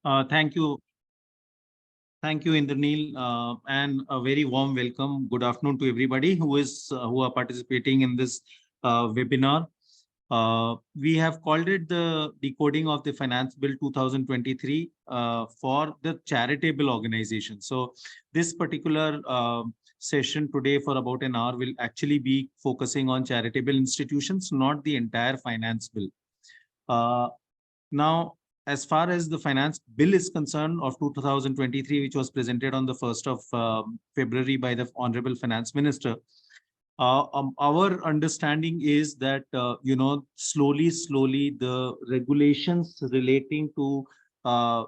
Thank you. Thank you, Indranil, and a very warm welcome. Good afternoon to everybody who are participating in this webinar. We have called it the Decoding of the Finance Bill 2023 for the charitable organization. So this particular session today for about an hour will actually be focusing on charitable institutions, not the entire finance bill. Now, as far as the finance bill is concerned of 2023, which was presented on the 1st of February by the Honorable Finance Minister, our understanding is that, slowly the regulations relating to,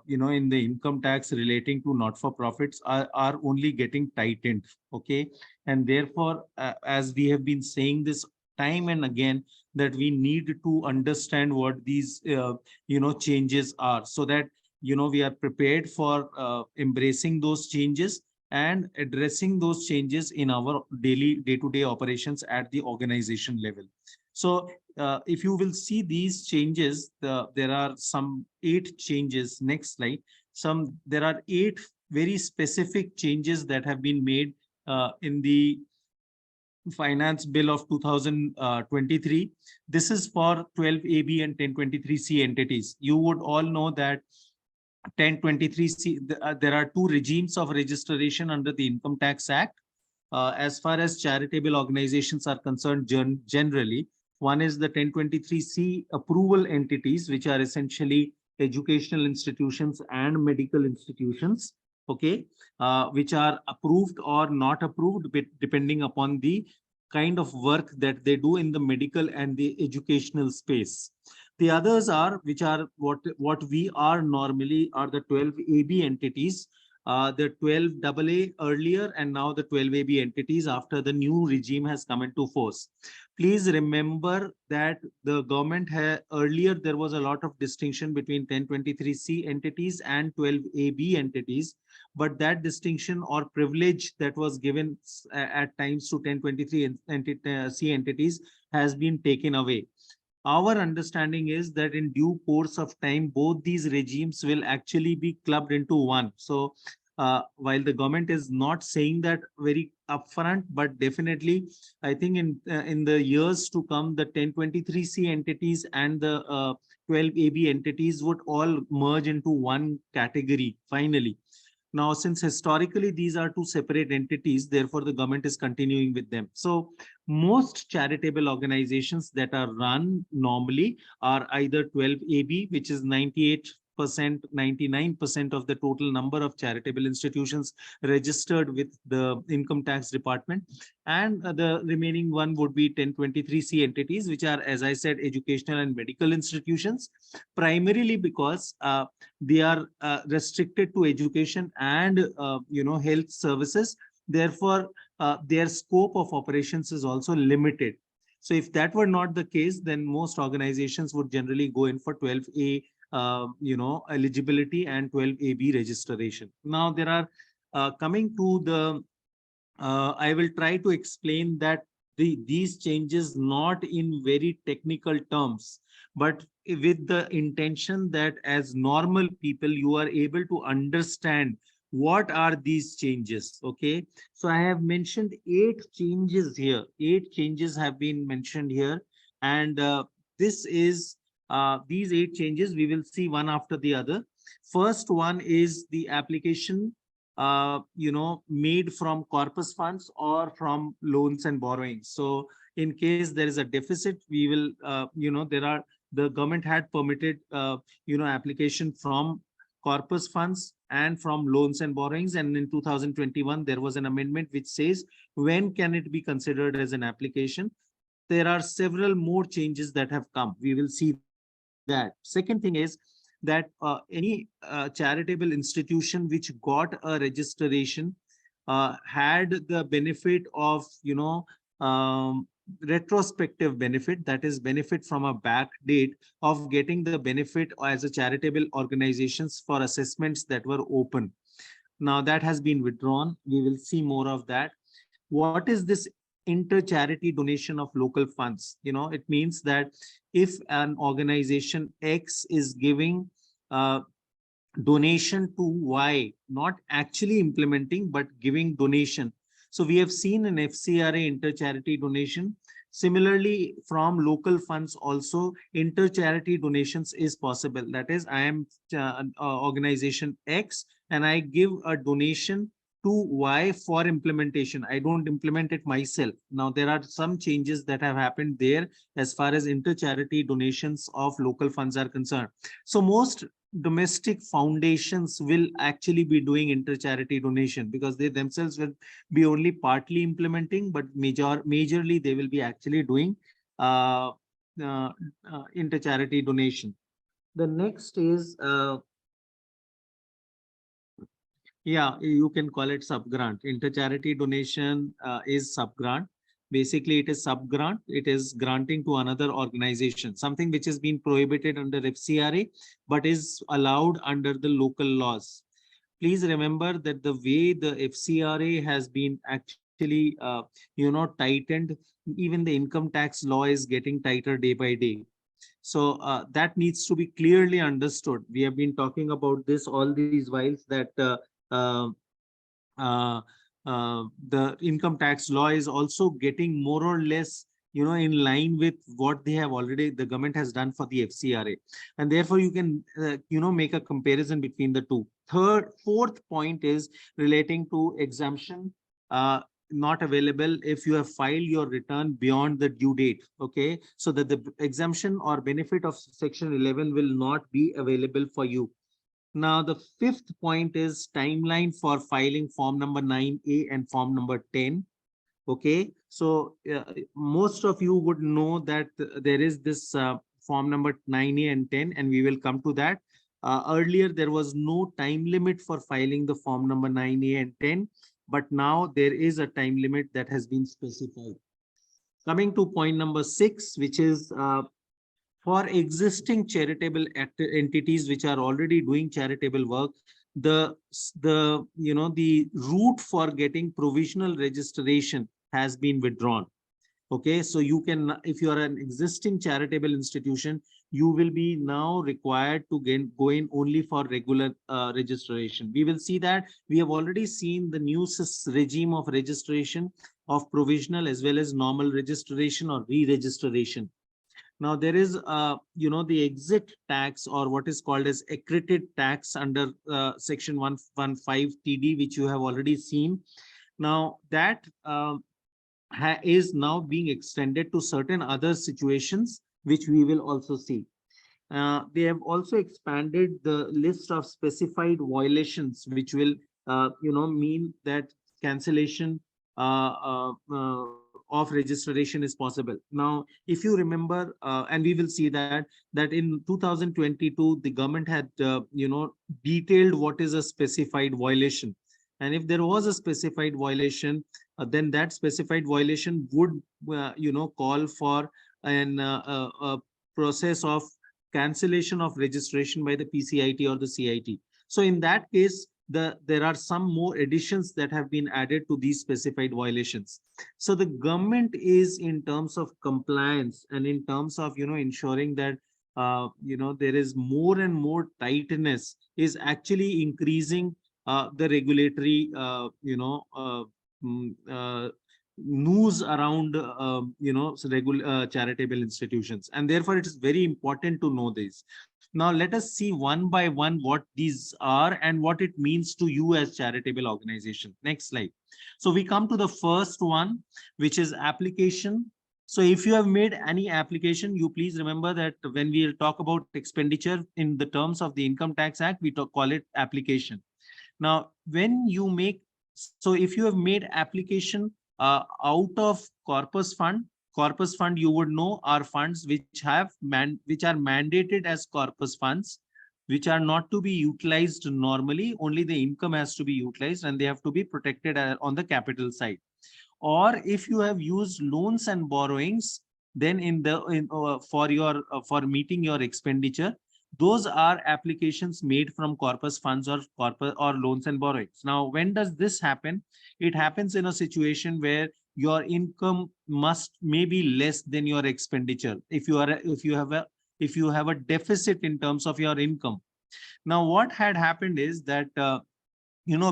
in the income tax relating to not-for-profits are only getting tightened. Okay. And therefore, as we have been saying this time and again, that we need to understand what these, changes are, so that, we are prepared for embracing those changes and addressing those changes in our daily day-to-day operations at the organization level. So if you will see these changes, there are some 8 changes. Next slide. There are 8 very specific changes that have been made in the finance bill of 2023. This is for 12AB and 1023C entities. You would all know that 1023C, there are 2 regimes of registration under the Income Tax Act. As far as charitable organizations are concerned, generally, one is the 1023C approval entities, which are essentially educational institutions and medical institutions, okay, which are approved or not approved, depending upon the kind of work that they do in the medical and the educational space. The others are, which are what we are normally are the 12AB entities, the 12AA earlier, and now the 12AB entities after the new regime has come into force. Please remember that the government had earlier, there was a lot of distinction between 1023C entities and 12AB entities, but that distinction or privilege that was given at times to 1023C entities has been taken away. Our understanding is that in due course of time, both these regimes will actually be clubbed into one. So while the government is not saying that very upfront, but definitely, I think in the years to come, the 1023C entities and the 12AB entities would all merge into one category finally. Now, since historically these are 2 separate entities, therefore the government is continuing with them. So most charitable organizations that are run normally are either 12AB, which is 98%, 99% of the total number of charitable institutions registered with the income tax department. And the remaining one would be 1023C entities, which are, as I said, educational and medical institutions, primarily because they are restricted to education and, health services. Therefore, their scope of operations is also limited. So if that were not the case, then most organizations would generally go in for 12A, eligibility and 12AB registration. Now there are coming to the, I will try to explain that these changes not in very technical terms, but with the intention that as normal people, you are able to understand what are these changes. Okay, so I have mentioned 8 changes here. 8 changes have been mentioned here, and this is these 8 changes we will see one after the other. First one is the application made from corpus funds or from loans and borrowings. So in case there is a deficit, we will the government had permitted application from corpus funds and from loans and borrowings, and in 2021 there was an amendment which says when can it be considered as an application. There are several more changes that have come. We will see that. Second thing is that any charitable institution which got a registration had the benefit of retrospective benefit, that is benefit from a back date of getting the benefit as a charitable organizations for assessments that were open. Now that has been withdrawn. We will see more of that. What is this inter-charity donation of local funds? It means that if an organization X is giving donation to Y, not actually implementing, but giving donation. So we have seen an FCRA inter-charity donation. Similarly, from local funds also, inter-charity donations is possible. That is, I am organization X and I give a donation to Y for implementation. I don't implement it myself. Now, there are some changes that have happened there as far as inter-charity donations of local funds are concerned. So most domestic foundations will actually be doing inter-charity donation because they themselves will be only partly implementing, but majorly they will be actually doing uh, uh, inter-charity donation. The next is yeah, you can call it sub-grant. Inter-charity donation is sub-grant. Basically, it is sub-grant. It is granting to another organization, something which has been prohibited under FCRA, but is allowed under the local laws. Please remember that the way the FCRA has been actually, tightened, even the income tax law is getting tighter day by day. So that needs to be clearly understood. We have been talking about this all these whiles that uh, uh, the income tax law is also getting more or less in line with what they have already the government has done for the FCRA, and therefore you can make a comparison between the two. Fourth point is relating to exemption not available if you have filed your return beyond the due date. Okay, so that the exemption or benefit of section 11 will not be available for you. Now, the fifth point is timeline for filing form number 9A and form number 10. Okay, so most of you would know that there is this form number 9A and 10, and we will come to that. Earlier, there was no time limit for filing the form number 9A and 10, but now there is a time limit that has been specified. Coming to point number 6, which is for existing charitable entities which are already doing charitable work, the route for getting provisional registration has been withdrawn. Okay, so you can, if you are an existing charitable institution, you will be now required to go in only for regular registration. We will see that we have already seen the new regime of registration of provisional as well as normal registration or re-registration. Now there is, the exit tax or what is called as accreted tax under section 115 TD, which you have already seen. Now that is now being extended to certain other situations, which we will also see. They have also expanded the list of specified violations, which will, mean that cancellation of registration is possible. Now, if you remember, and we will see that in 2022, the government had, detailed what is a specified violation. And if there was a specified violation, then that specified violation would, call for a process of cancellation of registration by the PCIT or the CIT. So in that case, there are some more additions that have been added to these specified violations. So the government is, in terms of compliance and in terms of ensuring that there is more and more tightness, is actually increasing the regulatory mm, uh, news around charitable institutions, and therefore it is very important to know this. Now let us see one by one what these are and what it means to you as charitable organization. Next slide. So we come to the first one, which is application. So if you have made any application, you please remember that when we talk about expenditure in the terms of the Income Tax Act, we call it application. Now, when you make, so if you have made application out of corpus fund, you would know are funds which which are mandated as corpus funds, which are not to be utilized normally. Only the income has to be utilized, and they have to be protected on the capital side. Or if you have used loans and borrowings, then for meeting your expenditure, those are applications made from corpus funds or corpus or loans and borrowings. Now, when does this happen? It happens in a situation where your income may be less than your expenditure. If you have a deficit in terms of your income, Now, what had happened is that,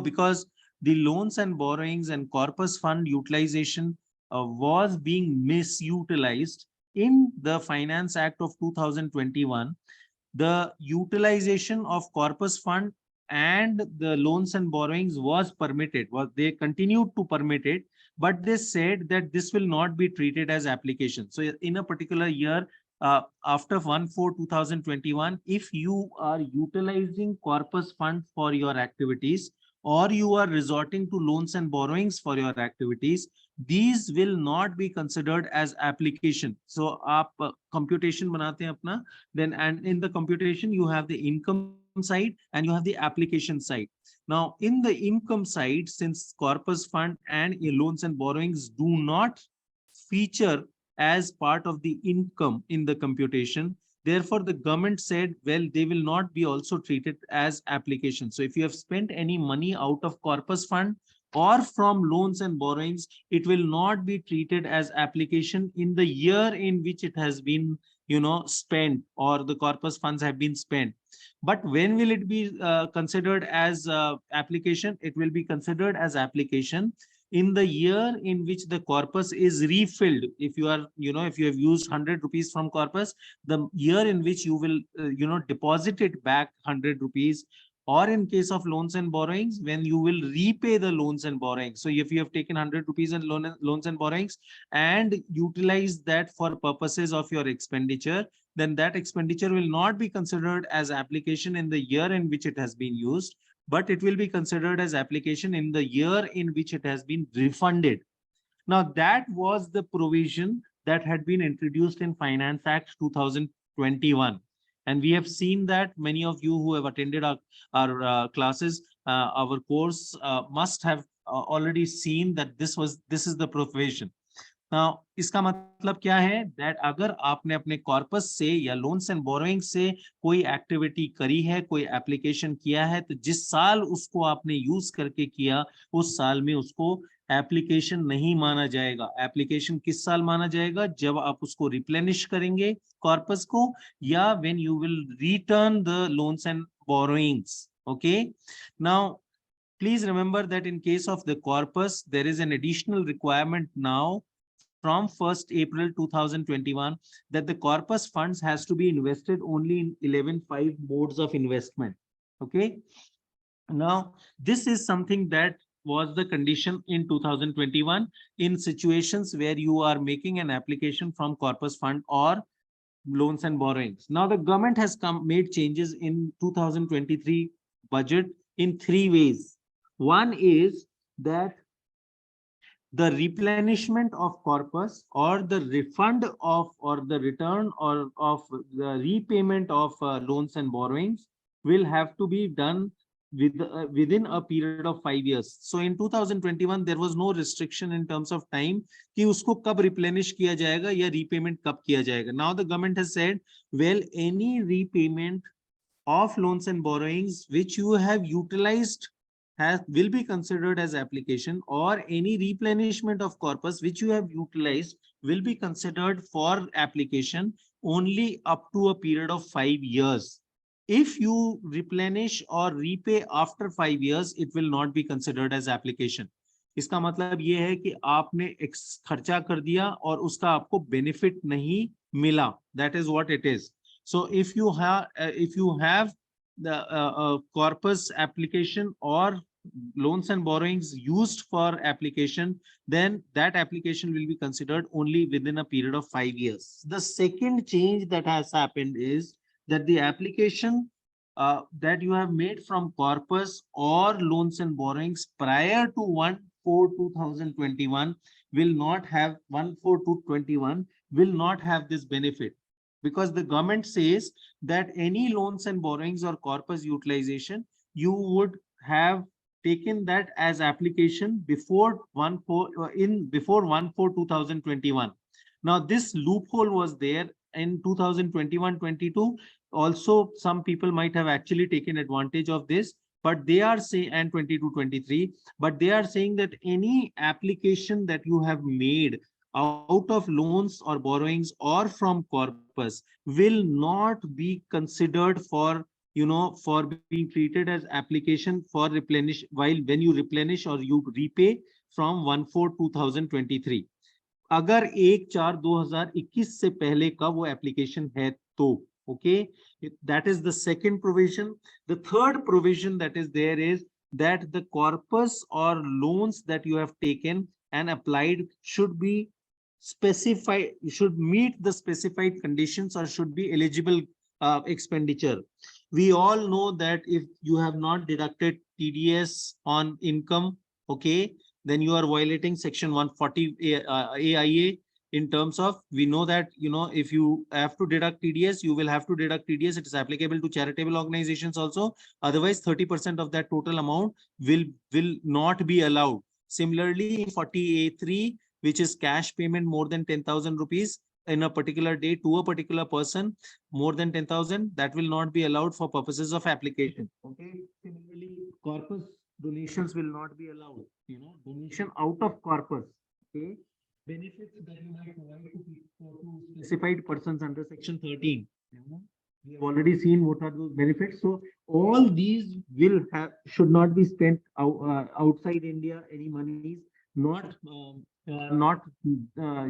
because the loans and borrowings and corpus fund utilization was being misutilized in the Finance Act of 2021, the utilization of corpus fund and the loans and borrowings was permitted, was they continued to permit it, but they said that this will not be treated as application. So in a particular year, after 1/4/2021, if you are utilizing corpus fund for your activities, or you are resorting to loans and borrowings for your activities, these will not be considered as application. So आप computation बनाते हैं अपना, then and in the computation you have the income side and you have the application side. Now in the income side, since corpus fund and loans and borrowings do not feature as part of the income in the computation, therefore the government said, well, they will not be also treated as application. So if you have spent any money out of corpus fund or from loans and borrowings, it will not be treated as application in the year in which it has been, spent, or the corpus funds have been spent. But when will it be considered as application? It will be considered as application in the year in which the corpus is refilled. If you are, if you have used 100 rupees from corpus, the year in which you will, deposit it back 100 rupees, or in case of loans and borrowings, when you will repay the loans and borrowings. So if you have taken 100 rupees in loans and borrowings and utilize that for purposes of your expenditure, then that expenditure will not be considered as application in the year in which it has been used, but it will be considered as application in the year in which it has been refunded. Now, that was the provision that had been introduced in Finance Act 2021. And we have seen that many of you who have attended our classes, our course, must have already seen that this is the provision. Now, इसका मतलब क्या है, that अगर आपने अपने corpus से या loans and borrowing से कोई एक्टिविटी करी है, कोई एप्लीकेशन किया है, तो जिस साल उसको आपने यूज करके किया, उस साल में उसको एप्लीकेशन नहीं माना जाएगा. एप्लीकेशन किस साल माना जाएगा? जब आप उसको रिप्लेनिश करेंगे कॉर्पस को, या when you will return the loans and borrowings. Okay, now please remember that in case of the corpus, there is an additional requirement now from 1st April 2021 that the corpus funds has to be invested only in 11(5) modes of investment. Okay. Now, this is something that was the condition in 2021 in situations where you are making an application from corpus fund or loans and borrowings. Now, the government has made changes in 2023 budget in 3 ways. One is that the replenishment of corpus, or the refund of, or the return, or of the repayment of loans and borrowings will have to be done within a period of 5 years. So in 2021 there was no restriction in terms of time कि उसको कब replenish किया जाएगा या repayment कब किया जाएगा. Now the government has said, well, any repayment of loans and borrowings which you have utilized will be considered as application, or any replenishment of corpus which you have utilized will be considered for application only up to a period of 5 years. If you replenish or repay after 5 years, it will not be considered as application. इसका मतलब ये है कि आपने खर्चा कर दिया और उसका आपको बेनिफिट नहीं मिला. That is what it is. So if you have the corpus application or loans and borrowings used for application, then that application will be considered only within a period of 5 years. The second change that has happened is that the application that you have made from corpus or loans and borrowings prior to 1/4/2021 will not have 1/4/2021 will not have this benefit, because the government says that any loans and borrowings or corpus utilization, you would have taken that as application before 1/4/2021. Now this loophole was there in 2021-22. Also, some people might have actually taken advantage of this, but they are saying, and 22-23, but they are saying that any application that you have made out of loans or borrowings or from corpus will not be considered for for being treated as application for replenish while when you replenish or you repay from 1/4/2023, अगर 1/4/2021 से पहले का वो application है तो okay, that is the second provision. The third provision that is there is that the corpus or loans that you have taken and applied should be specified, should meet the specified conditions or should be eligible expenditure. We all know that if you have not deducted TDS on income, okay, then you are violating section 140 AIA. In terms of, we know that if you have to deduct TDS, you will have to deduct TDS. It is applicable to charitable organizations also. Otherwise 30% of that total amount will not be allowed. Similarly, in 40A3, which is cash payment more than 10,000 rupees in a particular day to a particular person, more than 10,000, that will not be allowed for purposes of application. Okay. Similarly, corpus donations will not be allowed. Donation out of corpus. Okay. Benefits that you might provide to specified persons under section 13. We have already seen what are those benefits. So all these should not be spent outside India. Any monies not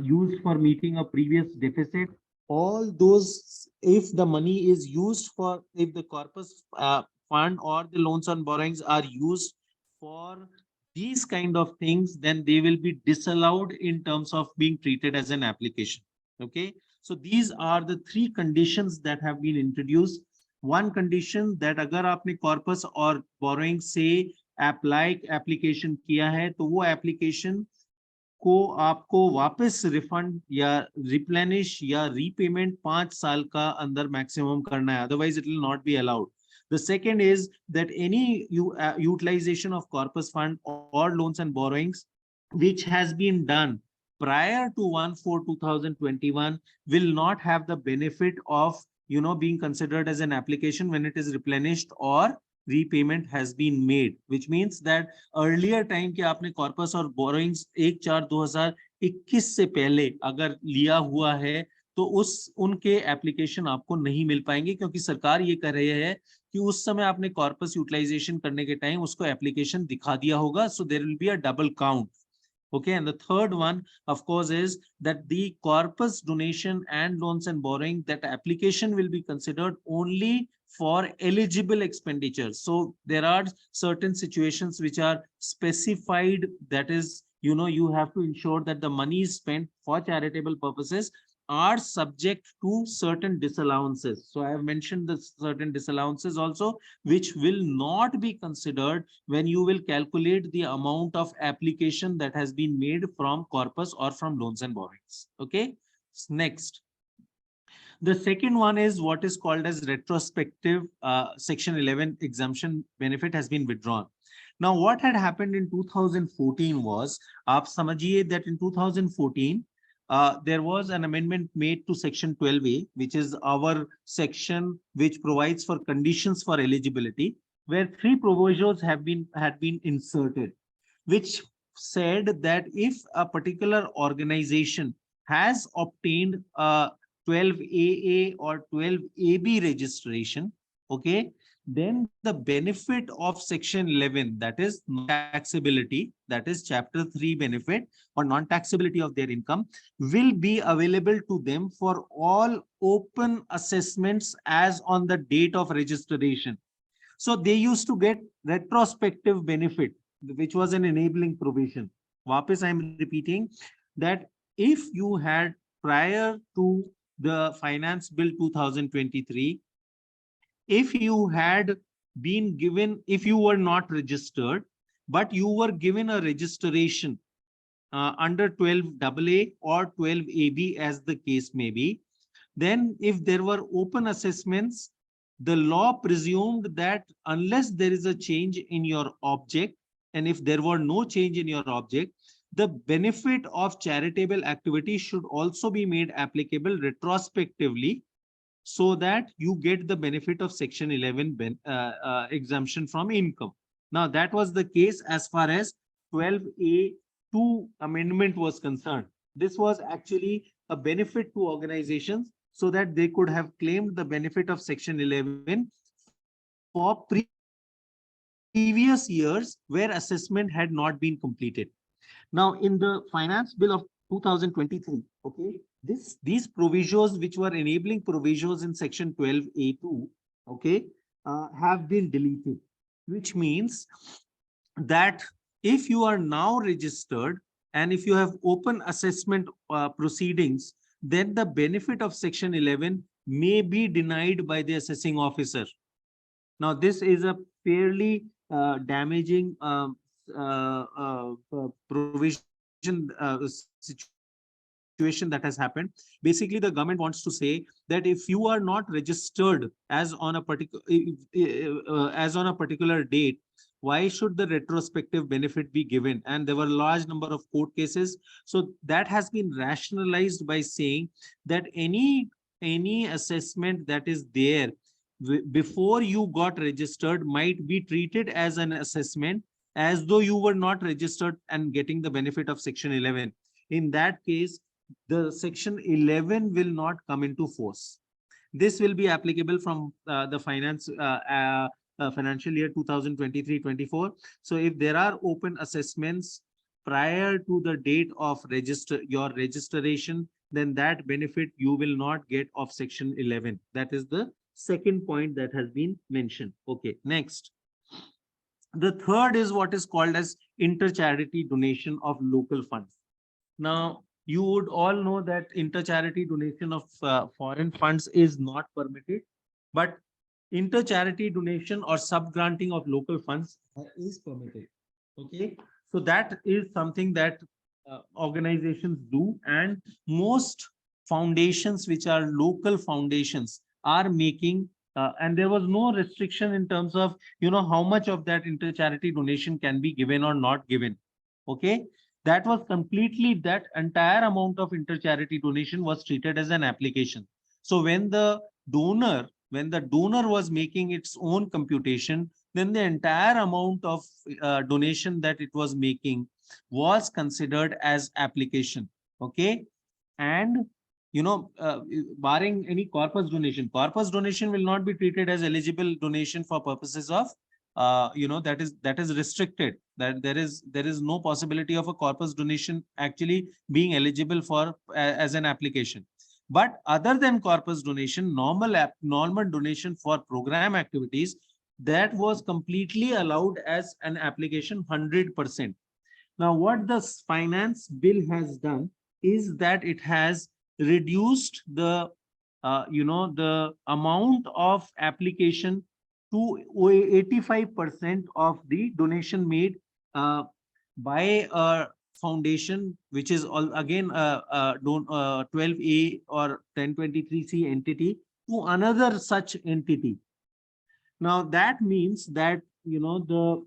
used for meeting a previous deficit. All those, if the money is used for, if the corpus fund or the loans and borrowings are used for these kind of things, then they will be disallowed in terms of being treated as an application. Okay. So these are the three conditions that have been introduced. One condition that agar aapne corpus or borrowing से application किया है, तो वो application को आपको वापस refund या replenish या रीपेमेंट 5 साल का अंदर मैक्सिमम करना है, otherwise it will not be allowed. The second is that any utilization of corpus fund or loans and borrowings which has been done prior to 1/4/2021 will not have the benefit of being considered as an application when it is replenished or repayment has been made, which means that earlier time के आपने corpus और borrowings 1/4/2021 से पहले अगर लिया हुआ है तो उनके एप्लीकेशन आपको नहीं मिल पाएंगे, क्योंकि सरकार ये कर रही है कि उस समय आपने कॉर्पस यूटिलाइजेशन करने के टाइम उसको एप्लीकेशन दिखा दिया होगा, so there will be a double count. Okay, and the third one, of course, is that the corpus donation and loans and borrowing, that application will be considered only for eligible expenditures. So there are certain situations which are specified, that is, you have to ensure that the money is spent for charitable purposes are subject to certain disallowances. So I have mentioned the certain disallowances also, which will not be considered when you will calculate the amount of application that has been made from corpus or from loans and borrowings. Okay. Next. The second one is what is called as retrospective section 11 exemption benefit has been withdrawn. Now, what had happened in 2014 was, aap samajiye that in 2014, there was an amendment made to section 12A, which is our section which provides for conditions for eligibility, where three provisos had been inserted, which said that if a particular organization has obtained a 12AA or 12AB registration, okay, then the benefit of section 11, that is taxability, that is chapter 3 benefit or non-taxability of their income, will be available to them for all open assessments as on the date of registration. So they used to get retrospective benefit, which was an enabling provision. Wapis, I am repeating that if you had prior to the finance bill 2023, if you had been given, if you were not registered, but you were given a registration under 12AA or 12AB as the case may be, then if there were open assessments, the law presumed that unless there is a change in your object, and if there were no change in your object, the benefit of charitable activity should also be made applicable retrospectively, so that you get the benefit of section 11 exemption from income. Now, that was the case as far as 12A2 amendment was concerned. This was actually a benefit to organizations so that they could have claimed the benefit of section 11 for previous years where assessment had not been completed. Now, in the finance bill of 2023, okay, these provisions which were enabling provisions in section 12A2, okay, have been deleted, which means that if you are now registered and if you have open assessment proceedings, then the benefit of section 11 may be denied by the assessing officer. Now, this is a fairly damaging provision situation that has happened. Basically, the government wants to say that if you are not registered as on a particular date, why should the retrospective benefit be given? And there were a large number of court cases. So that has been rationalized by saying that any assessment that is there before you got registered might be treated as an assessment as though you were not registered and getting the benefit of section 11. In that case, the section 11 will not come into force. This will be applicable from the financial year 2023-24. So if there are open assessments prior to the date of your registration, then that benefit you will not get of section 11. That is the second point that has been mentioned. Okay, next. The third is what is called as inter-charity donation of local funds. Now, you would all know that inter-charity donation of foreign funds is not permitted, but inter-charity donation or sub-granting of local funds is permitted. Okay, so that is something that organizations do, and most foundations which are local foundations are making and there was no restriction in terms of how much of that inter-charity donation can be given or not given. Okay, that was completely, that entire amount of inter-charity donation was treated as an application. So when the donor was making its own computation, then the entire amount of donation that it was making was considered as application. Okay, and barring any corpus donation will not be treated as eligible donation for purposes of that is restricted, that there is no possibility of a corpus donation actually being eligible for as an application. But other than corpus donation, normal donation for program activities, that was completely allowed as an application 100%. Now, what the finance bill has done is that it has reduced the the amount of application to 85% of the donation made by a foundation, which is all again 12A or 1023C entity, to another such entity. Now that means that the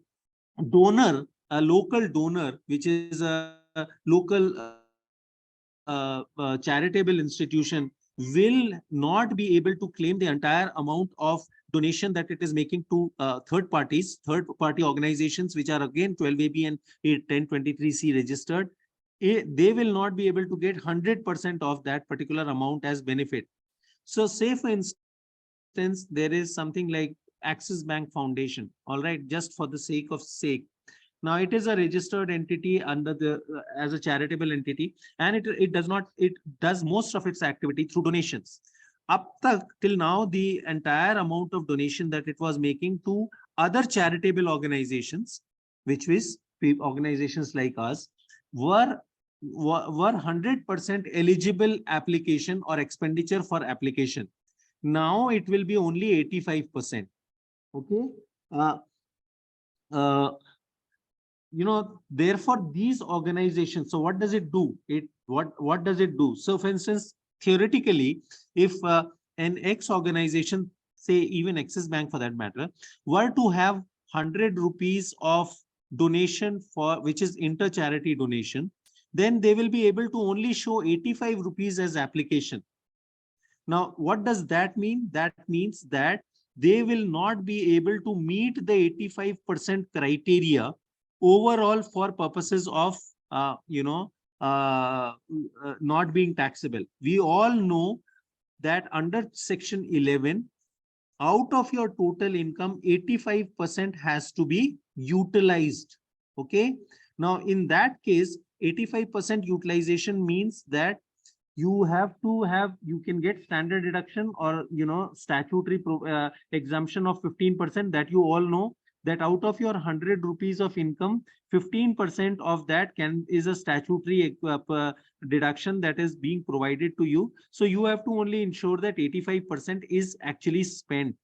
donor, a local donor, which is a local charitable institution, will not be able to claim the entire amount of donation that it is making to third-party organizations, which are again 12AB and 1023C registered. They will not be able to get 100% of that particular amount as benefit. So say, for instance, there is something like Axis Bank Foundation, all right, just for the sake of sake. Now it is a registered entity under the as a charitable entity, and it does most of its activity through donations. Till now, the entire amount of donation that it was making to other charitable organizations, which is organizations like us, were 100% eligible application or expenditure for application. Now it will be only 85%. Okay. Therefore these organizations, so what does it do? What does it do? So for instance, theoretically, if an X organization, say even Axis Bank for that matter, were to have 100 rupees of donation for which is inter-charity donation, then they will be able to only show 85 rupees as application. Now, what does that mean? That means that they will not be able to meet the 85% criteria overall for purposes of not being taxable. We all know that under section 11, out of your total income, 85% has to be utilized. Okay. Now, in that case, 85% utilization means that you have to have, you can get standard deduction or, statutory exemption of 15%, that you all know that out of your 100 rupees of income, 15% of that is a statutory deduction that is being provided to you. So you have to only ensure that 85% is actually spent.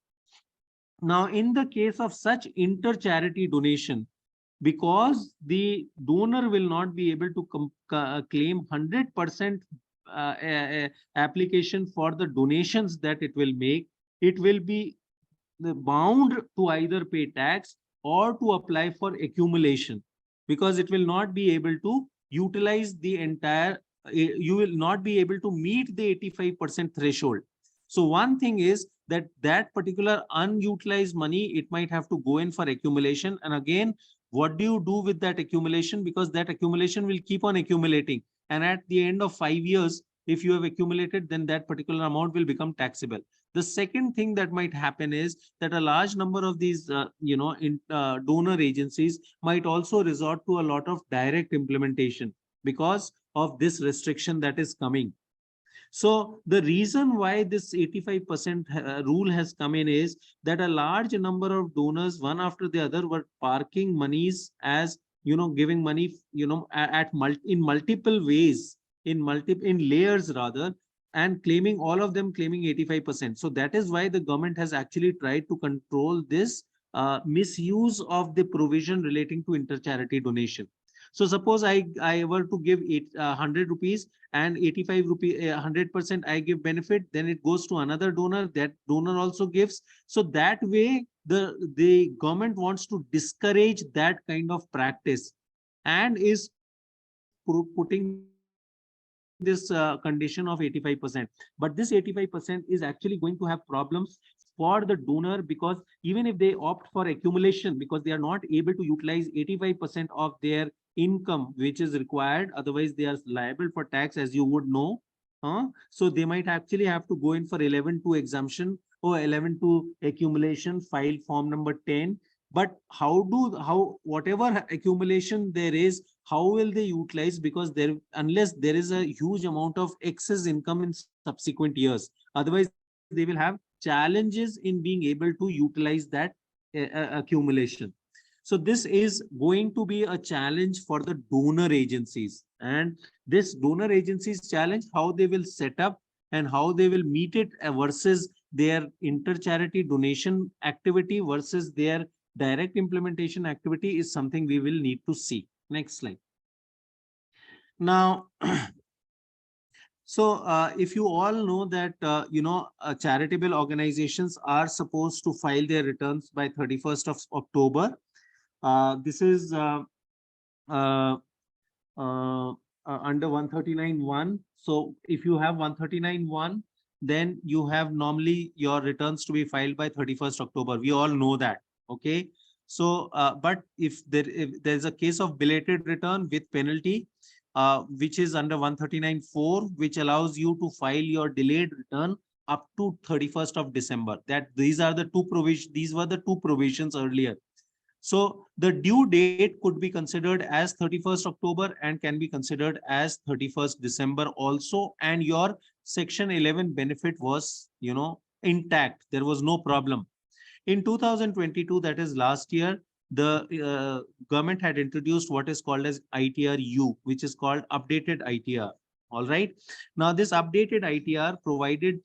Now, in the case of such inter-charity donation, because the donor will not be able to claim 100% application for the donations that it will make, it will be bound to either pay tax or to apply for accumulation, because it will not be able to utilize the entire, you will not be able to meet the 85% threshold. So one thing is that that particular unutilized money, it might have to go in for accumulation. And again, what do you do with that accumulation? Because that accumulation will keep on accumulating. And at the end of 5 years, if you have accumulated, then that particular amount will become taxable. The second thing that might happen is that a large number of these, donor agencies might also resort to a lot of direct implementation because of this restriction that is coming. So the reason why this 85% rule has come in is that a large number of donors, one after the other, were parking monies as, giving money, in multiple ways, in layers rather, and claiming, all of them claiming 85%. So that is why the government has actually tried to control this misuse of the provision relating to inter-charity donation. So suppose I were to give 100 rupees and 85 rupees, 100% I give benefit, then it goes to another donor, that donor also gives. So that way, the government wants to discourage that kind of practice and is putting this condition of 85%. But this 85% is actually going to have problems for the donor, because even if they opt for accumulation, because they are not able to utilize 85% of their income, which is required, otherwise they are liable for tax, as you would know. So they might actually have to go in for 11(2) exemption or 11(2) accumulation, file form number 10. But whatever accumulation there is, how will they utilize? Because unless there is a huge amount of excess income in subsequent years, otherwise they will have challenges in being able to utilize that accumulation. So this is going to be a challenge for the donor agencies, and this donor agencies challenge, how they will set up and how they will meet it versus their inter-charity donation activity versus their direct implementation activity, is something we will need to see. Next slide. Now, so if you all know that, charitable organizations are supposed to file their returns by 31st of October. This is under 139(1). So if you have 139(1), then you have normally your returns to be filed by 31st October. We all know that. Okay. So, but if there's a case of belated return with penalty, which is under 139(4), which allows you to file your delayed return up to 31st of December. These were the two provisions earlier. So the due date could be considered as 31st October and can be considered as 31st December also. And your Section 11 benefit was, intact. There was no problem. In 2022, that is last year, the government had introduced what is called as ITR-U, which is called updated ITR. All right. Now, this updated ITR provided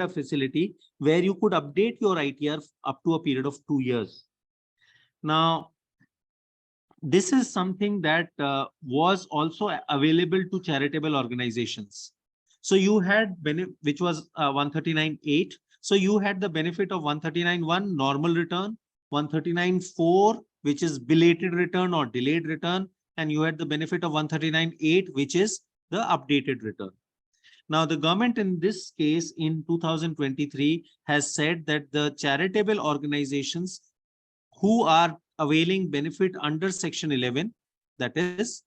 a facility where you could update your ITR up to a period of 2 years. Now, this is something that was also available to charitable organizations. So you had which was 139(8). So you had the benefit of 139(1) normal return, 139(4) which is belated return or delayed return, and you had the benefit of 139(8) which is the updated return. Now, the government in this case in 2023 has said that the charitable organizations who are availing benefit under Section 11, that is,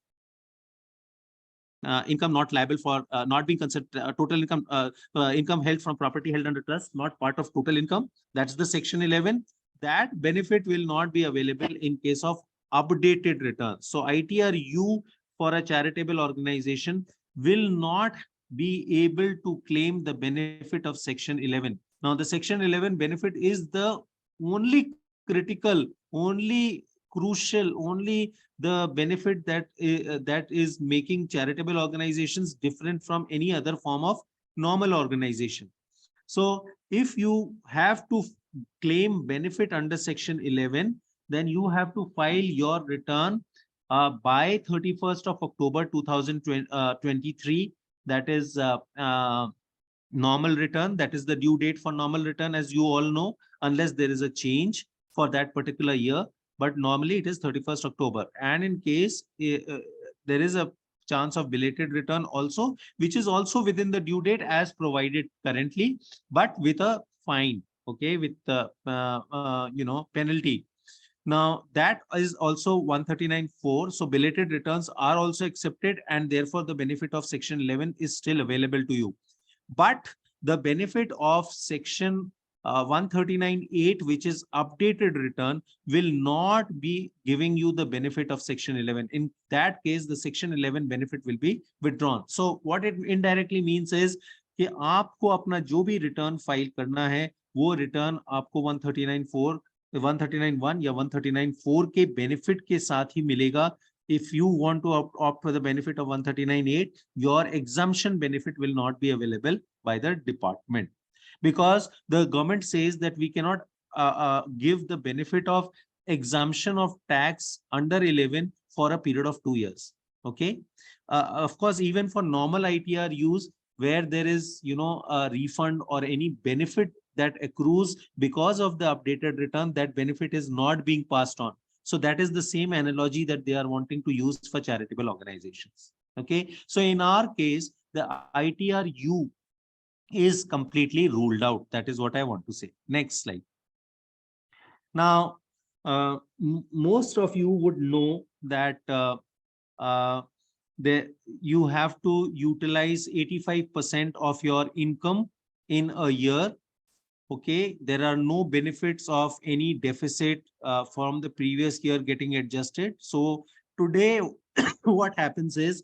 income not liable for not being considered total income, income held from property held under trust, not part of total income. That's the section 11. That benefit will not be available in case of updated returns. So ITRU for a charitable organization will not be able to claim the benefit of section 11. Now the section 11 benefit is the only critical, only crucial, only the benefit that that is making charitable organizations different from any other form of normal organization. So if you have to claim benefit under section 11, then you have to file your return by 31st of October 2023. That is normal return. That is the due date for normal return, as you all know, unless there is a change for that particular year. But normally it is 31st October. And in case there is a chance of belated return also, which is also within the due date as provided currently, but with a fine, okay, with the penalty. Now that is also 139(4). So belated returns are also accepted, and therefore the benefit of section 11 is still available to you. But the benefit of section 139(8), which is updated return, will not be giving you the benefit of section 11. In that case, the section 11 benefit will be withdrawn. So what it indirectly means is कि आपको अपना जो भी return file करना है वो return आपको 139(4), 139(1) या 139(4) के बेनिफिट के साथ ही मिलेगा. If you want to opt for the benefit of 139(8), your exemption benefit will not be available by the department, because the government says that we cannot give the benefit of exemption of tax under 11 for a period of 2 years. Okay. Of course, even for normal ITRUs, where there is, a refund or any benefit that accrues because of the updated return, that benefit is not being passed on. So that is the same analogy that they are wanting to use for charitable organizations. Okay. So in our case, the ITRU is completely ruled out. That is what I want to say. Next slide. Now, most of you would know that you have to utilize 85% of your income in a year. Okay, there are no benefits of any deficit from the previous year getting adjusted. So today, what happens is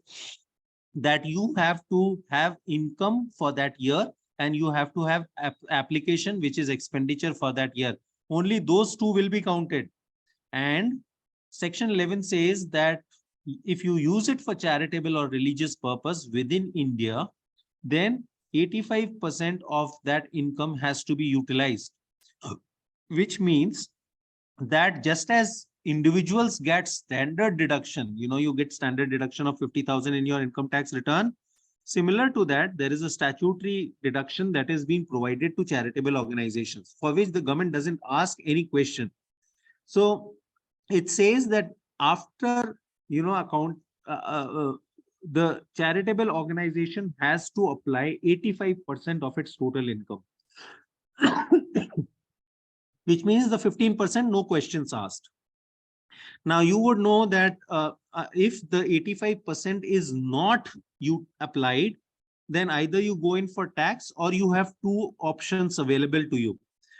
that you have to have income for that year, and you have to have application, which is expenditure for that year. Only those two will be counted. And section 11 says that if you use it for charitable or religious purpose within India, then 85% of that income has to be utilized, which means that just as individuals get standard deduction, you get standard deduction of 50,000 in your income tax return. Similar to that, there is a statutory deduction that is being provided to charitable organizations, for which the government doesn't ask any question. So it says that after, the charitable organization has to apply 85% of its total income, which means the 15%, no questions asked. Now, you would know that if the 85% is not applied, then either you go in for tax, or you have two options available to you.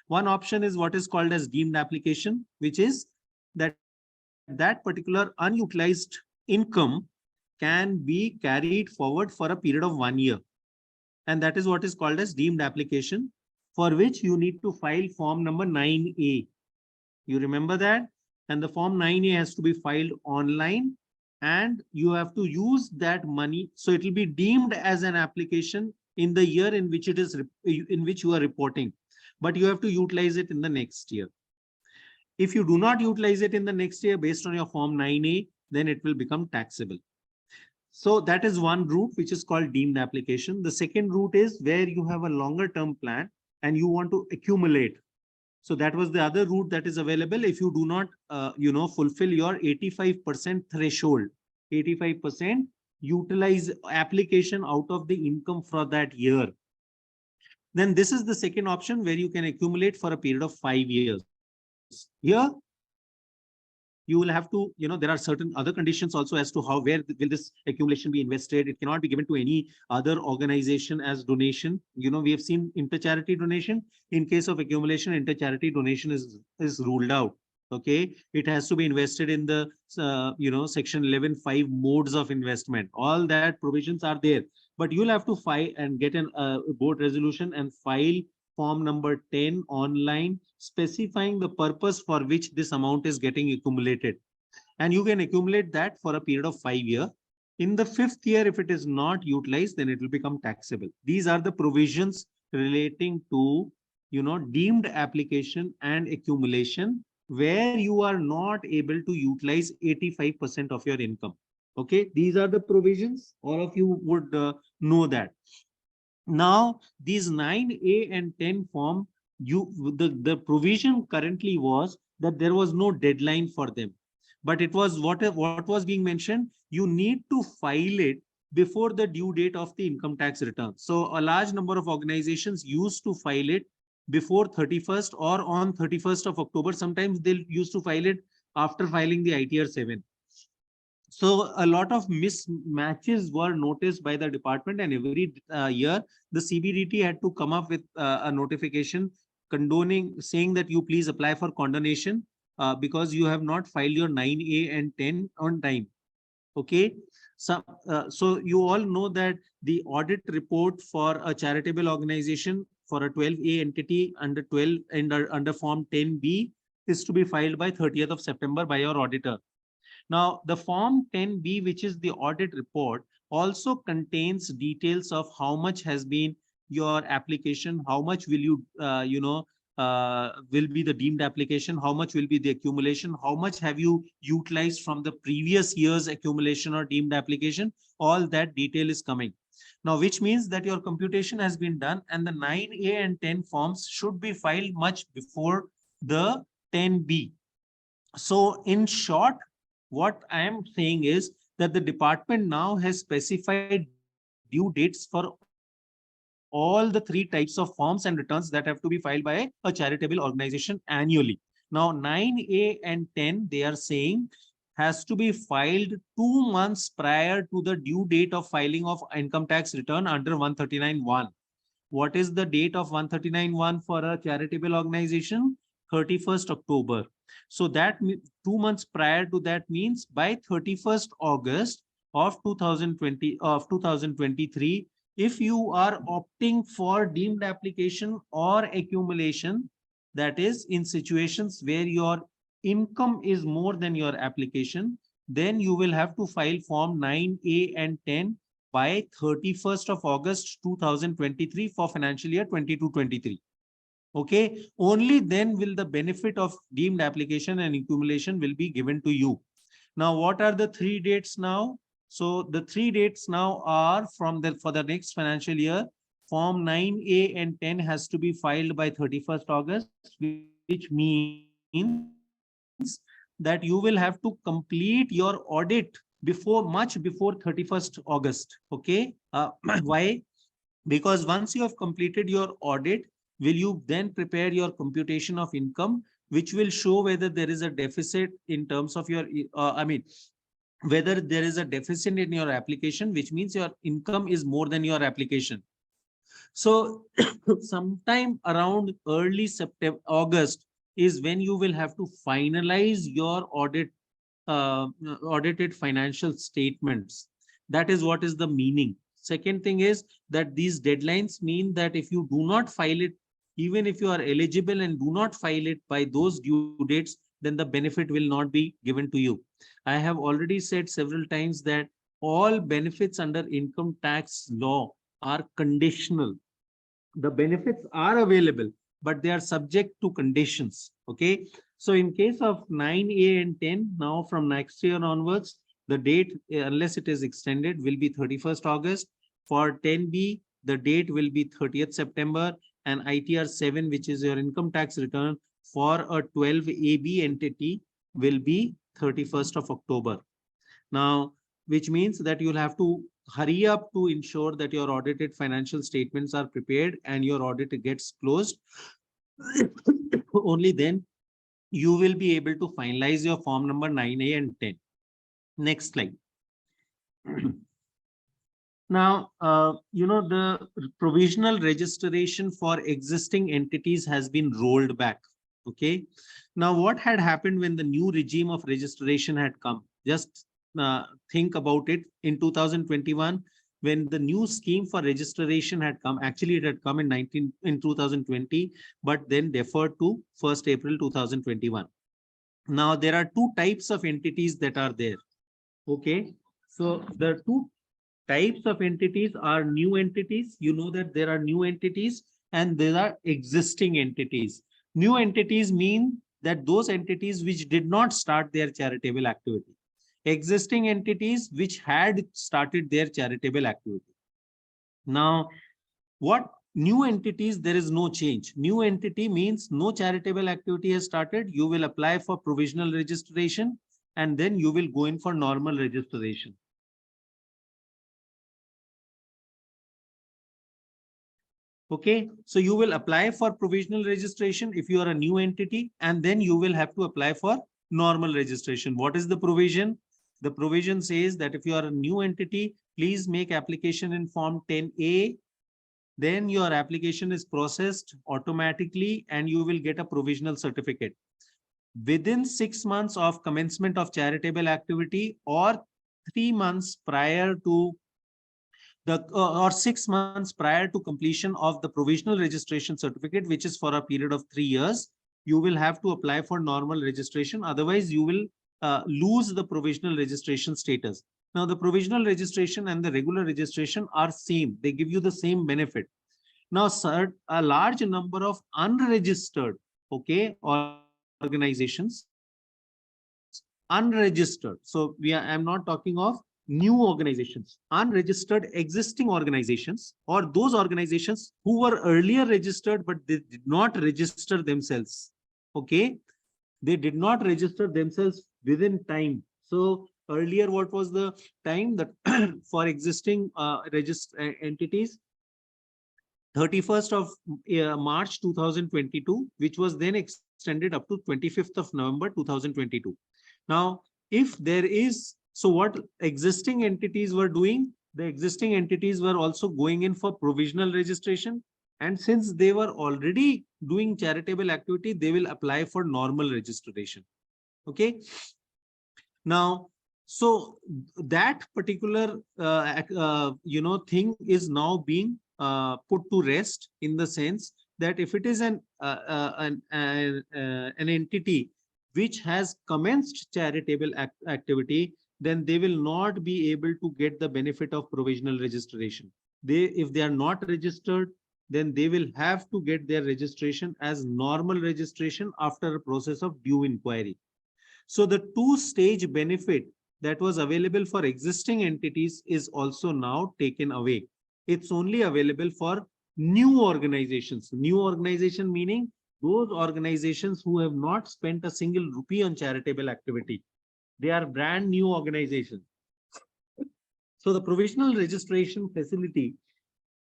One option is what is called as deemed application, which is that particular unutilized income can be carried forward for a period of 1 year. And that is what is called as deemed application, for which you need to file form number 9A. You remember that? And the form 9A has to be filed online, and you have to use that money. So it will be deemed as an application in the year in which you are reporting, but you have to utilize it in the next year. If you do not utilize it in the next year based on your form 9A, then it will become taxable. So that is one route, which is called deemed application. The second route is where you have a longer term plan and you want to accumulate. So that was the other route that is available if you do not, fulfill your 85% threshold, 85% utilize application out of the income for that year. Then this is the second option, where you can accumulate for a period of 5 years. Here, you will have to, there are certain other conditions also as to how, where will this accumulation be invested. It cannot be given to any other organization as donation. We have seen inter-charity donation. In case of accumulation, inter-charity donation is ruled out. Okay, it has to be invested in the section 11(5) modes of investment. All that provisions are there, but you'll have to file and get an board resolution and file form number 10 online, specifying the purpose for which this amount is getting accumulated. And you can accumulate that for a period of 5 years. In the 5th year, if it is not utilized, then it will become taxable. These are the provisions relating to, deemed application and accumulation, where you are not able to utilize 85% of your income. Okay, these are the provisions. All of you would know that. Now, these 9A and 10 form, the provision currently was that there was no deadline for them. But it was what was being mentioned, you need to file it before the due date of the income tax return. So a large number of organizations used to file it before 31st or on 31st of October. Sometimes they used to file it after filing the ITR 7. So a lot of mismatches were noticed by the department, and every year the CBDT had to come up with a notification condoning, saying that you please apply for condonation because you have not filed your 9A and 10 on time. Okay. So you all know that the audit report for a charitable organization for a 12A entity under 12 and under form 10B is to be filed by 30th of September by your auditor. Now, the form 10B, which is the audit report, also contains details of how much has been your application, how much will you, will be the deemed application, how much will be the accumulation, how much have you utilized from the previous year's accumulation or deemed application. All that detail is coming. Now, which means that your computation has been done, and the 9A and 10 forms should be filed much before the 10B. So in short, what I am saying is that the department now has specified due dates for all the 3 types of forms and returns that have to be filed by a charitable organization annually. Now, 9A and 10, they are saying, has to be filed 2 months prior to the due date of filing of income tax return under 139(1). What is the date of 139(1) for a charitable organization? 31st October. So that 2 months prior to that means by 31st August of 2023, if you are opting for deemed application or accumulation, that is in situations where your income is more than your application, then you will have to file form 9A and 10 by 31st of August 2023 for financial year 22-23. Okay, only then will the benefit of deemed application and accumulation will be given to you. Now, what are the 3 dates now? So the 3 dates now are for the next financial year. Form 9A and 10 has to be filed by 31st August, which means that you will have to complete your audit much before 31st August. Okay, why? Because once you have completed your audit, will you then prepare your computation of income, which will show whether there is a deficit in terms of your, whether there is a deficit in your application, which means your income is more than your application. So sometime around early September, August is when you will have to finalize your audited financial statements. That is what is the meaning. Second thing is that these deadlines mean that if you do not file it, even if you are eligible and do not file it by those due dates, then the benefit will not be given to you. I have already said several times that all benefits under income tax law are conditional. The benefits are available, but they are subject to conditions. Okay. So in case of 9A and 10, now from next year onwards, the date, unless it is extended, will be 31st August. For 10B, the date will be 30th September, and ITR 7, which is your income tax return for a 12AB entity, will be 31st of October. Now, which means that you'll have to hurry up to ensure that your audited financial statements are prepared and your audit gets closed. Only then you will be able to finalize your form number 9A and 10. Next slide. Now, the provisional registration for existing entities has been rolled back. Okay. Now, what had happened when the new regime of registration had come? Just think about it. In 2021, when the new scheme for registration had come, actually it had come in 2020, but then deferred to 1st April 2021. Now, there are two types of entities that are there. Okay. So the two types of entities are new entities. You know that there are new entities and there are existing entities. New entities mean that those entities which did not start their charitable activity. Existing entities which had started their charitable activity. Now, what new entities, there is no change. New entity means no charitable activity has started. You will apply for provisional registration and then you will go in for normal registration. Okay, so you will apply for provisional registration if you are a new entity, and then you will have to apply for normal registration. What is the provision? The provision says that if you are a new entity, please make application in form 10A. Then your application is processed automatically and you will get a provisional certificate. Within 6 months of commencement of charitable activity or 3 months prior to or 6 months prior to completion of the provisional registration certificate, which is for a period of 3 years, you will have to apply for normal registration. Otherwise, you will lose the provisional registration status. Now, the provisional registration and the regular registration are same. They give you the same benefit. Now, sir, a large number of unregistered, okay, organizations, unregistered. So I'm not talking of new organizations, unregistered existing organizations, or those organizations who were earlier registered, but they did not register themselves. Okay. They did not register themselves within time. So earlier, what was the time that for existing entities? 31st of March 2022, which was then extended up to 25th of November 2022. Now, if there is, so what existing entities were doing, the existing entities were also going in for provisional registration. And since they were already doing charitable activity, they will apply for normal registration. Okay. Now, so that particular, thing is now being put to rest, in the sense that if it is an entity which has commenced charitable activity, then they will not be able to get the benefit of provisional registration. If they are not registered, then they will have to get their registration as normal registration after a process of due inquiry. So the two-stage benefit that was available for existing entities is also now taken away. It's only available for new organizations. New organization meaning those organizations who have not spent a single rupee on charitable activity. They are brand new organizations. So the provisional registration facility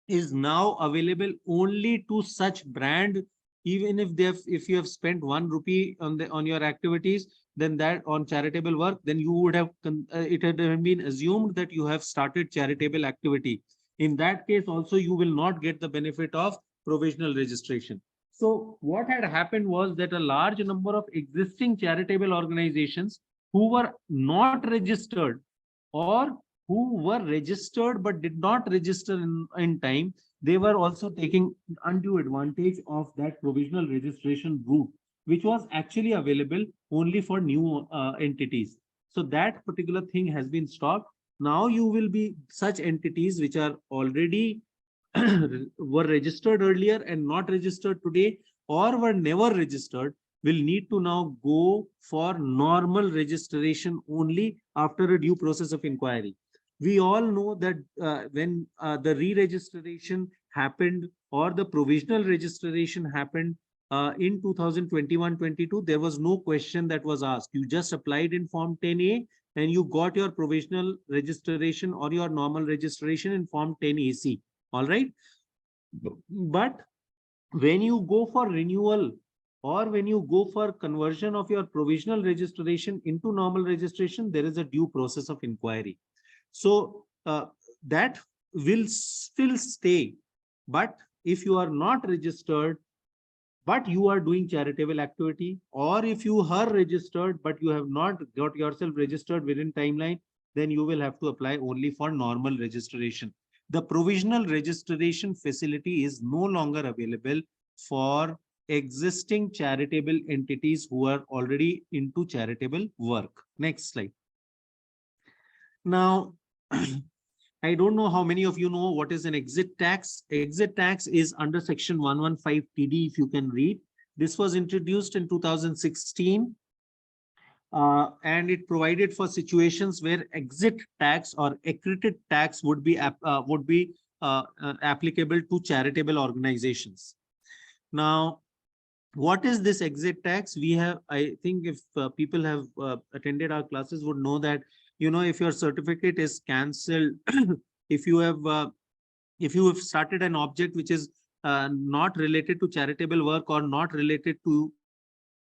is now available only to such brand, even if you have spent 1 rupee on your activities, then that on charitable work, then you would have it had been assumed that you have started charitable activity. In that case also, you will not get the benefit of provisional registration. So what had happened was that a large number of existing charitable organizations who were not registered, or who were registered but did not register in time, they were also taking undue advantage of that provisional registration route, which was actually available only for new entities. So that particular thing has been stopped. Now you will be such entities which are already were registered earlier and not registered today, or were never registered, will need to now go for normal registration only after a due process of inquiry. We all know that when the re-registration happened or the provisional registration happened in 2021-22, there was no question that was asked. You just applied in form 10A and you got your provisional registration or your normal registration in form 10AC. All right. But when you go for renewal or when you go for conversion of your provisional registration into normal registration, there is a due process of inquiry. So that will still stay. But if you are not registered, but you are doing charitable activity, or if you are registered, but you have not got yourself registered within timeline, then you will have to apply only for normal registration. The provisional registration facility is no longer available for existing charitable entities who are already into charitable work. Next slide. Now, I don't know how many of you know what is an exit tax. Exit tax is under section 115 TD, if you can read. This was introduced in 2016, and it provided for situations where exit tax or accreted tax would be applicable to charitable organizations. Now, what is this exit tax? We have, I think if people have attended our classes would know that, you know, if your certificate is cancelled, if you have started an object which is not related to charitable work or not related to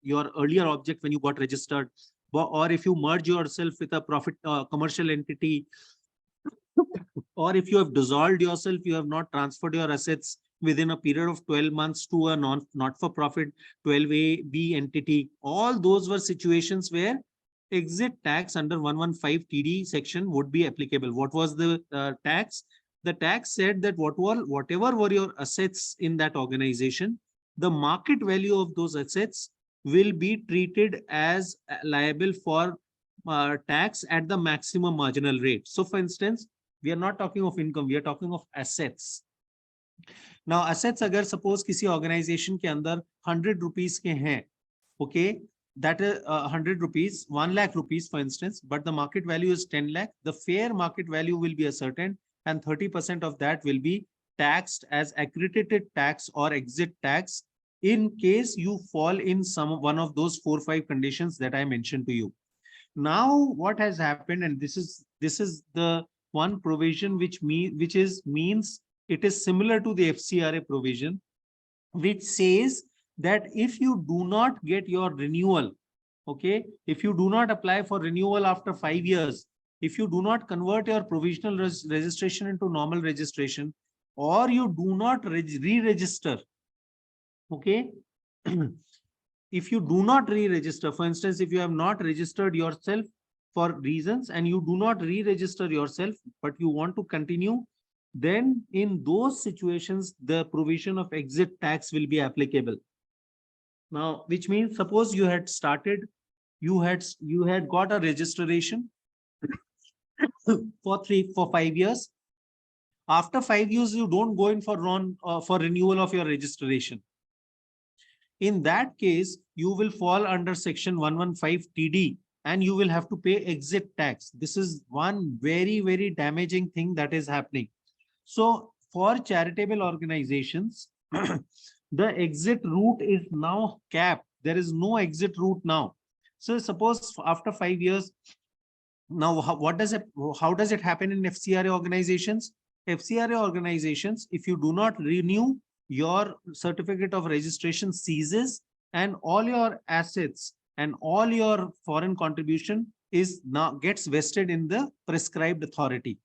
your earlier object when you got registered, or if you merge yourself with a profit commercial entity, or if you have dissolved yourself, you have not transferred your assets within a period of 12 months to a not-for-profit 12A entity. All those were situations where exit tax under 115 TD section would be applicable. What was the tax? The tax said that whatever were your assets in that organization, the market value of those assets will be treated as liable for tax at the maximum marginal rate. So for instance, we are not talking of income, we are talking of assets. Now assets agar suppose kisi organization ke andar 100 rupees ke hain, okay, that is 100 rupees, 1 lakh rupees for instance, but the market value is 10 lakh, the fair market value will be ascertained and 30% of that will be taxed as accredited tax or exit tax in case you fall in one of those 4 or 5 conditions that I mentioned to you. Now what has happened, and this is the one provision which means it is similar to the FCRA provision, which says that if you do not get your renewal, okay, if you do not apply for renewal after 5 years, if you do not convert your provisional registration into normal registration, or you do not re-register, okay, if you do not re-register, for instance, if you have not registered yourself for reasons and you do not re-register yourself, but you want to continue, then in those situations, the provision of exit tax will be applicable. Now, which means suppose you had started, you had got a registration for 5 years. After 5 years, you don't go in for renewal of your registration. In that case, you will fall under section 115 TD and you will have to pay exit tax. This is one very, very damaging thing that is happening. So for charitable organizations, the exit route is now capped. There is no exit route now. So suppose after 5 years, now how does it happen in FCRA organizations? FCRA organizations, if you do not renew, your certificate of registration ceases and all your assets and all your foreign contribution is now gets vested in the prescribed authority.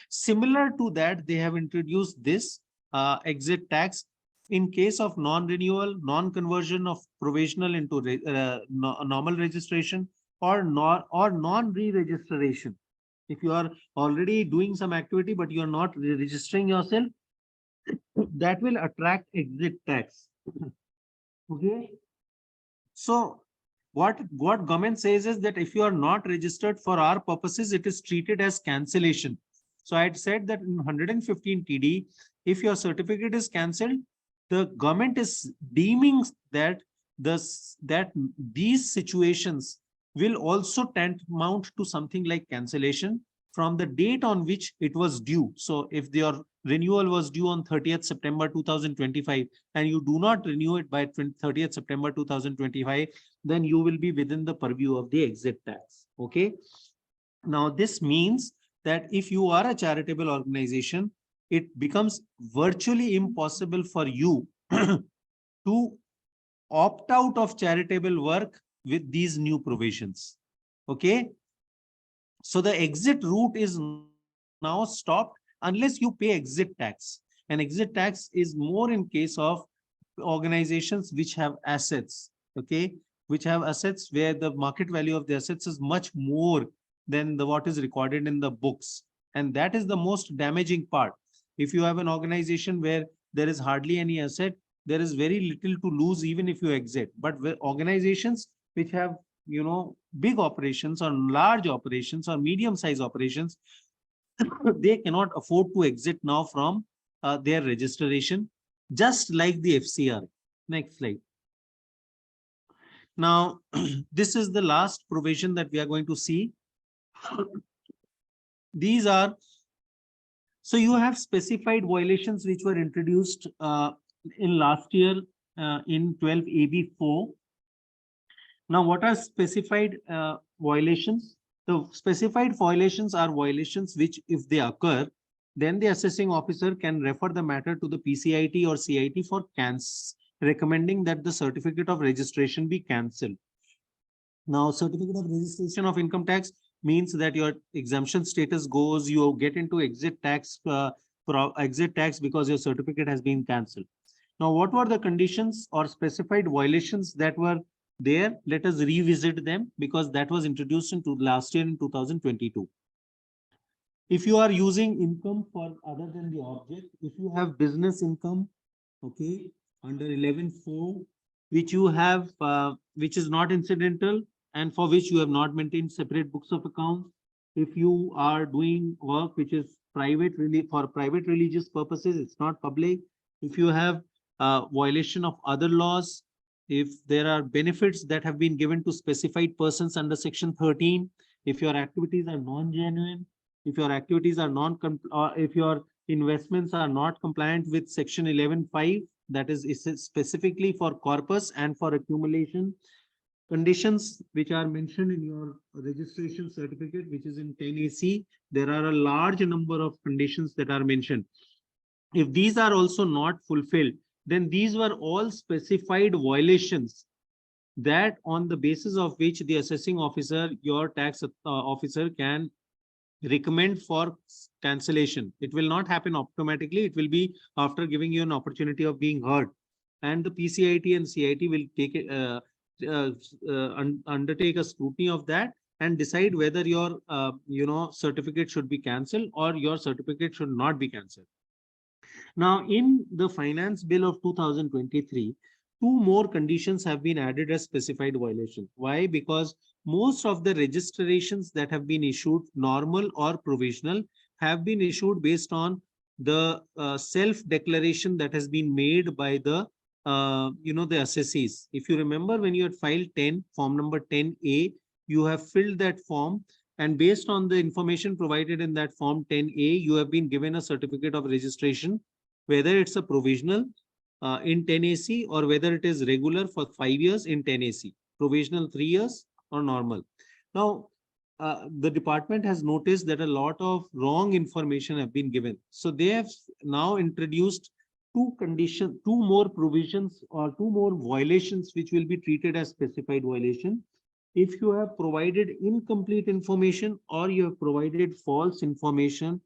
Similar to that, they have introduced this exit tax in case of non-renewal, non-conversion of provisional into normal registration, or non-re-registration. If you are already doing some activity, but you are not registering yourself, that will attract exit tax. Okay. So what government says is that if you are not registered for our purposes, it is treated as cancellation. So I had said that in 115 TD, if your certificate is cancelled, the government is deeming that these situations will also tantamount to something like cancellation from the date on which it was due. So if your renewal was due on 30th September 2025 and you do not renew it by 30th September 2025, then you will be within the purview of the exit tax. Okay. Now this means that if you are a charitable organization, it becomes virtually impossible for you to opt out of charitable work with these new provisions. Okay. So the exit route is now stopped unless you pay exit tax. And exit tax is more in case of organizations which have assets. Okay. Which have assets where the market value of the assets is much more than the what is recorded in the books. And that is the most damaging part. If you have an organization where there is hardly any asset, there is very little to lose even if you exit. But organizations which have, big operations or large operations or medium size operations, they cannot afford to exit now from their registration, just like the FCR. Next slide. Now, this is the last provision that we are going to see. These are, so you have specified violations which were introduced in last year in 12 AB4. Now, what are specified violations? The specified violations are violations which, if they occur, then the assessing officer can refer the matter to the PCIT or CIT for recommending that the certificate of registration be cancelled. Now, certificate of registration of income tax means that your exemption status goes, you get into exit tax because your certificate has been cancelled. Now, what were the conditions or specified violations that were there? Let us revisit them because that was introduced into last year in 2022. If you are using income for other than the object, if you have business income, okay, under 11.4, which you have, which is not incidental and for which you have not maintained separate books of accounts. If you are doing work which is private, really for private religious purposes, it's not public. If you have violation of other laws, if there are benefits that have been given to specified persons under section 13, if your activities are non-genuine, if your activities are if your investments are not compliant with section 11.5, that is specifically for corpus and for accumulation, conditions which are mentioned in your registration certificate, which is in 10AC, there are a large number of conditions that are mentioned. If these are also not fulfilled, then these were all specified violations that on the basis of which the assessing officer, your tax officer can recommend for cancellation. It will not happen automatically. It will be after giving you an opportunity of being heard. And the PCIT and CIT will take undertake a scrutiny of that and decide whether your certificate should be cancelled or your certificate should not be cancelled. Now, in the finance bill of 2023, two more conditions have been added as specified violation. Why? Because most of the registrations that have been issued, normal or provisional, have been issued based on the self-declaration that has been made by the the assessees. If you remember, when you had filed 10, form number 10A, you have filled that form, and based on the information provided in that form 10A, you have been given a certificate of registration, whether it's a provisional in 10AC or whether it is regular for 5 years in 10AC, provisional 3 years or normal. Now, the department has noticed that a lot of wrong information have been given. So they have now introduced two more provisions or two more violations which will be treated as specified violation. If you have provided incomplete information or you have provided false information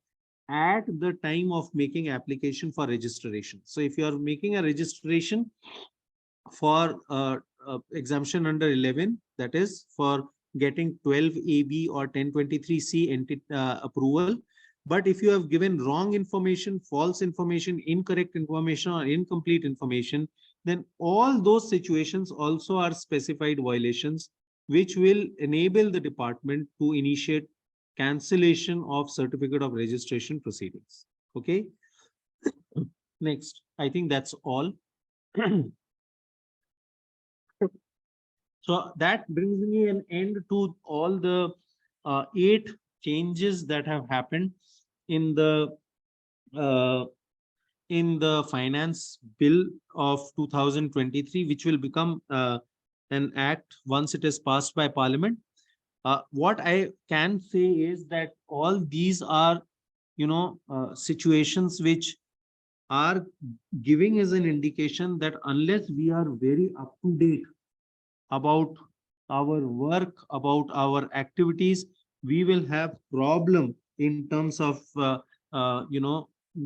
at the time of making application for registration. So if you are making a registration for exemption under 11, that is for getting 12AB or 1023C approval. But if you have given wrong information, false information, incorrect information, or incomplete information, then all those situations also are specified violations, which will enable the department to initiate cancellation of certificate of registration proceedings. Okay. Next, I think that's all. So that brings me an end to all the 8 changes that have happened in the finance bill of 2023, which will become an act once it is passed by Parliament. What I can say is that all these are, situations which are giving as an indication that unless we are very up to date about our work, about our activities, we will have problem in terms of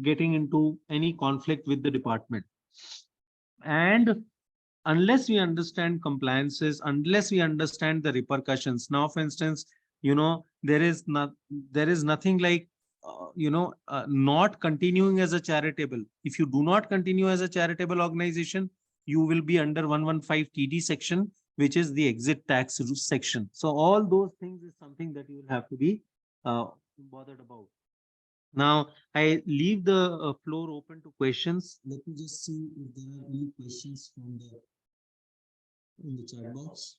getting into any conflict with the department. And unless we understand compliances, unless we understand the repercussions. Now, for instance, there is nothing like not continuing as a charitable. If you do not continue as a charitable organization, you will be under 115 TD section, which is the exit tax section. So all those things is something that you will have to be bothered about. Now, I leave the floor open to questions. Let me just see if there are any questions from the in the chat box.